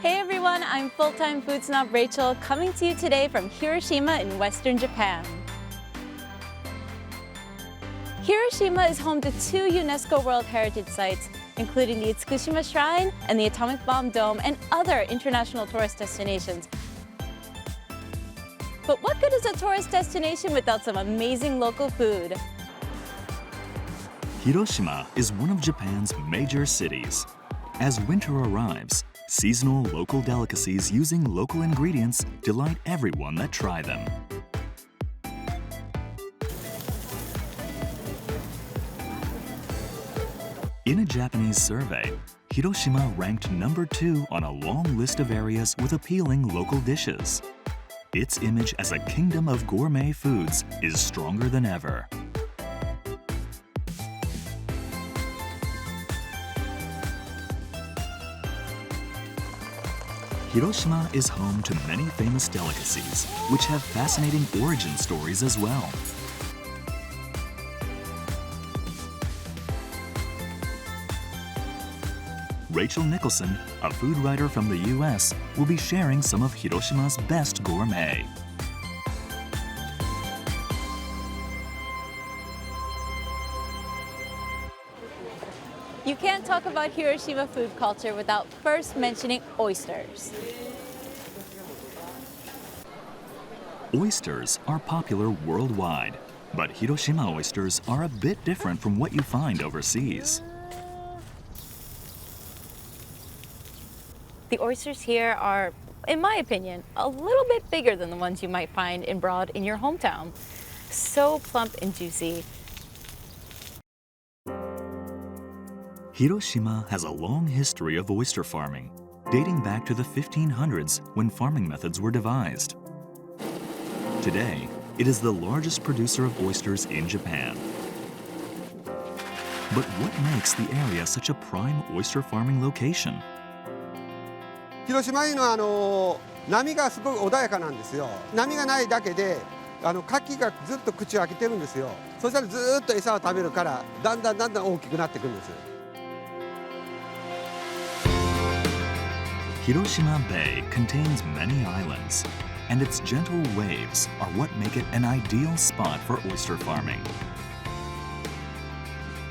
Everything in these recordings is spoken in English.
Hey everyone, I'm full-time food snob Rachel, coming to you today from Hiroshima in Western Japan. Hiroshima is home to two UNESCO World Heritage Sites, including the Itsukushima Shrine and the Atomic Bomb Dome and other international tourist destinations. But what good is a tourist destination without some amazing local food? Hiroshima is one of Japan's major cities. As winter arrives, seasonal local delicacies using local ingredients delight everyone that try them. In a Japanese survey, Hiroshima ranked number 2 on a long list of areas with appealing local dishes. Its image as a kingdom of gourmet foods is stronger than ever. Hiroshima is home to many famous delicacies, which have fascinating origin stories as well. Rachel Nicholson, a food writer from the US, will be sharing some of Hiroshima's best gourmet. You can't talk about Hiroshima food culture without first mentioning oysters. Oysters are popular worldwide, but Hiroshima oysters are a bit different from what you find overseas. The oysters here are, in my opinion, a little bit bigger than the ones you might find abroad in your hometown. So plump and juicy. Hiroshima has a long history of oyster farming, dating back to the 1500s when farming methods were devised. Today, it is the largest producer of oysters in Japan. But what makes the area such a prime oyster farming location? 広島いうのは波がすごい穏やかなんですよ。波がないだけで牡蠣がずっと口を開けてるんですよ。そしたらずっと餌を食べるからだんだん大きくなっていくんです。Hiroshima Bay contains many islands, and its gentle waves are what make it an ideal spot for oyster farming.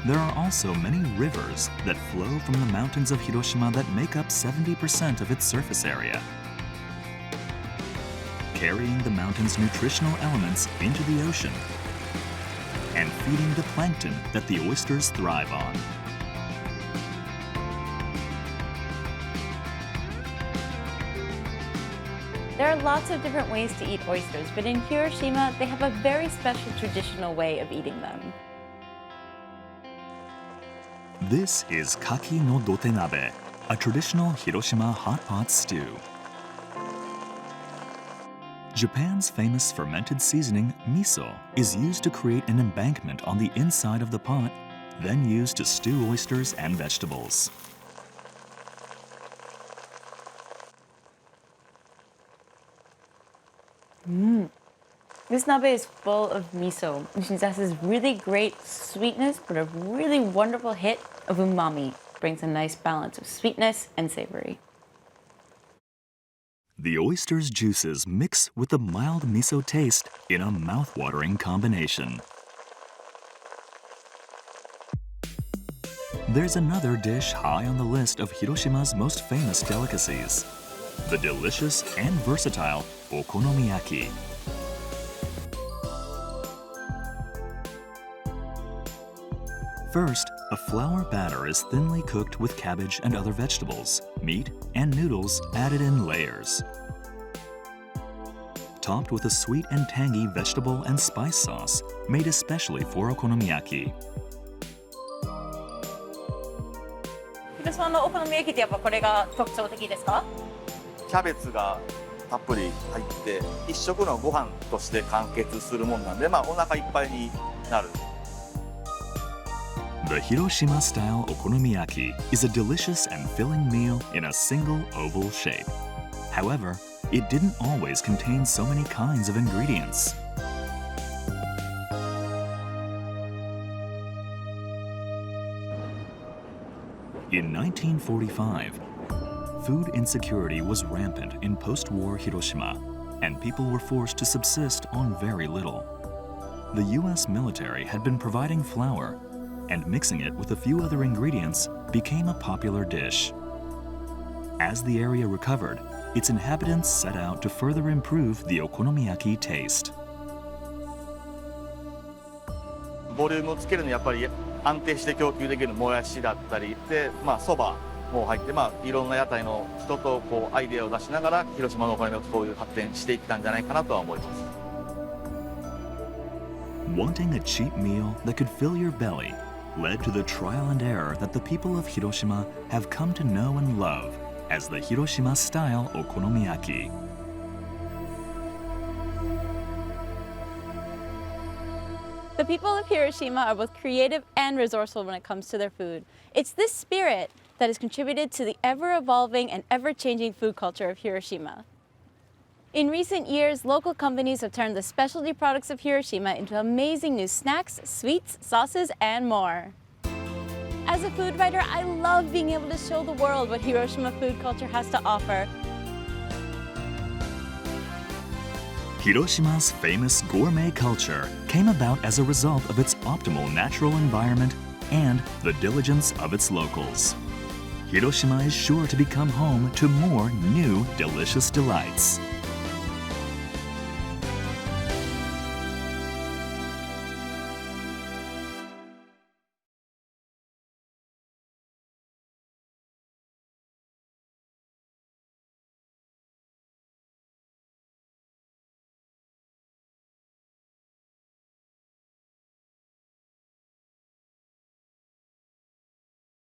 There are also many rivers that flow from the mountains of Hiroshima that make up 70% of its surface area, carrying the mountain's nutritional elements into the ocean and feeding the plankton that the oysters thrive on. There are lots of different ways to eat oysters, but in Hiroshima, they have a very special traditional way of eating them. This is kaki no dotenabe, a traditional Hiroshima hot pot stew. Japan's famous fermented seasoning, miso, is used to create an embankment on the inside of the pot, then used to stew oysters and vegetables. This nabe is full of miso, which means that has really great sweetness, but a really wonderful hit of umami. Brings a nice balance of sweetness and savory. The oyster's juices mix with the mild miso taste in a mouth-watering combination. There's another dish high on the list of Hiroshima's most famous delicacies: the delicious and versatile okonomiyaki. First, a flour batter is thinly cooked with cabbage and other vegetables, meat, and noodles added in layers. Topped with a sweet and tangy vegetable and spice sauce made especially for okonomiyaki. 広島のお好み焼きってやっぱこれが特徴的ですか？キャベツがたっぷり入って一食のご飯として完結するもんなんで、お腹いっぱいになる。The Hiroshima-style okonomiyaki is a delicious and filling meal in a single oval shape. However, it didn't always contain so many kinds of ingredients. In 1945, food insecurity was rampant in post-war Hiroshima, and people were forced to subsist on very little. The US military had been providing flour, and mixing it with a few other ingredients became a popular dish. As the area recovered, its inhabitants set out to further improve the okonomiyaki taste. ボリュームをつけるのにやっぱり安定して供給できるもやしだったりで、そばも入って、いろんな屋台の人とこうアイデアを出しながら広島のお好み焼きがこういう発展していったんじゃないかなとは思います。Wanting a cheap meal that could fill your belly led to the trial and error that the people of Hiroshima have come to know and love as the Hiroshima-style okonomiyaki. The people of Hiroshima are both creative and resourceful when it comes to their food. It's this spirit that has contributed to the ever-evolving and ever-changing food culture of Hiroshima. In recent years, local companies have turned the specialty products of Hiroshima into amazing new snacks, sweets, sauces, and more. As a food writer, I love being able to show the world what Hiroshima food culture has to offer. Hiroshima's famous gourmet culture came about as a result of its optimal natural environment and the diligence of its locals. Hiroshima is sure to become home to more new delicious delights.